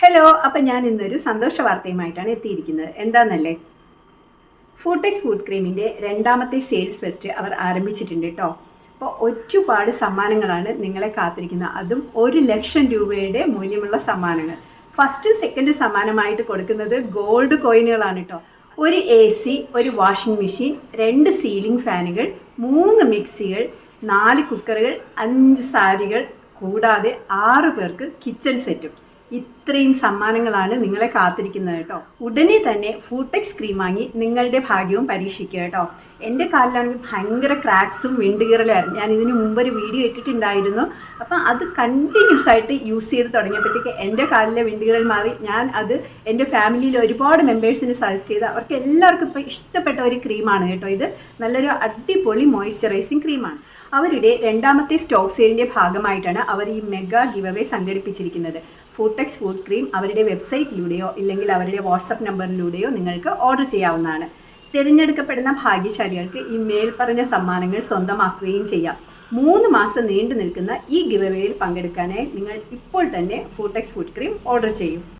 Hello, അപ്പം ഞാൻ ഇന്നൊരു സന്തോഷ വാർത്തയുമായിട്ടാണ് എത്തിയിരിക്കുന്നത്. എന്താണെന്നല്ലേ, ഫൂട്ടെക്സ് ഫുഡ് ക്രീമിൻ്റെ രണ്ടാമത്തെ സെയിൽസ് ഫെസ്റ്റ് അവർ ആരംഭിച്ചിട്ടുണ്ട് കേട്ടോ. അപ്പോൾ ഒരുപാട് സമ്മാനങ്ങളാണ് നിങ്ങളെ കാത്തിരിക്കുന്നത്. അതും 1,00,000 രൂപയുടെ മൂല്യമുള്ള സമ്മാനങ്ങൾ. ഫസ്റ്റ് സെക്കൻഡ് സമ്മാനമായിട്ട് കൊടുക്കുന്നത് ഗോൾഡ് കോയിനുകളാണ് കേട്ടോ. ഒരു AC, ഒരു വാഷിംഗ് മെഷീൻ, 2 സീലിംഗ് ഫാനുകൾ, 3 മിക്സികൾ, 4 കുക്കറുകൾ, 5 സാരികൾ, കൂടാതെ 6 പേർക്ക് കിച്ചൺ സെറ്റും. ഇത്രയും സമ്മാനങ്ങളാണ് നിങ്ങളെ കാത്തിരിക്കുന്നത് കേട്ടോ. ഉടനെ തന്നെ ഫൂട്ടെക്സ് ക്രീം വാങ്ങി നിങ്ങളുടെ ഭാഗ്യവും പരീക്ഷിക്കുക കേട്ടോ. എൻ്റെ കാലിലാണെങ്കിൽ ഭയങ്കര ക്രാക്സും വിണ്ടുകീറലായിരുന്നു. ഞാൻ ഇതിന് മുമ്പൊരു വീഡിയോ ഇട്ടിട്ടുണ്ടായിരുന്നു. അപ്പം അത് കണ്ടിന്യൂസ് ആയിട്ട് യൂസ് ചെയ്ത് തുടങ്ങിയപ്പോഴത്തേക്ക് എൻ്റെ കാലിലെ വിണ്ടുകീറൽ മാറി. ഞാൻ അത് എൻ്റെ ഫാമിലിയിൽ ഒരുപാട് മെമ്പേഴ്സിന് സജസ്റ്റ് ചെയ്ത് അവർക്ക് എല്ലാവർക്കും ഇപ്പോൾ ഇഷ്ടപ്പെട്ട ഒരു ക്രീമാണ് കേട്ടോ. ഇത് നല്ലൊരു അടിപൊളി മോയ്സ്ചറൈസിങ് ക്രീമാണ്. അവരുടെ രണ്ടാമത്തെ സ്റ്റോക്ക് സെയിലിൻ്റെ ഭാഗമായിട്ടാണ് അവർ ഈ മെഗാ ഗിവ് അവേ സംഘടിപ്പിച്ചിരിക്കുന്നത്. ഫൂട്ടെക്സ് ഫുഡ് ക്രീം അവരുടെ വെബ്സൈറ്റിലൂടെയോ ഇല്ലെങ്കിൽ അവരുടെ വാട്സപ്പ് നമ്പറിലൂടെയോ നിങ്ങൾക്ക് ഓർഡർ ചെയ്യാവുന്നതാണ്. തിരഞ്ഞെടുക്കപ്പെടുന്ന ഭാഗ്യശാലികൾക്ക് ഈ മേൽപ്പറഞ്ഞ സമ്മാനങ്ങൾ സ്വന്തമാക്കുകയും ചെയ്യാം. 3 മാസം നീണ്ടു നിൽക്കുന്ന ഈ ഗിവ് അവേയിൽ പങ്കെടുക്കാനായി നിങ്ങൾ ഇപ്പോൾ തന്നെ ഫൂട്ടെക്സ് ഫുഡ് ക്രീം ഓർഡർ ചെയ്യും.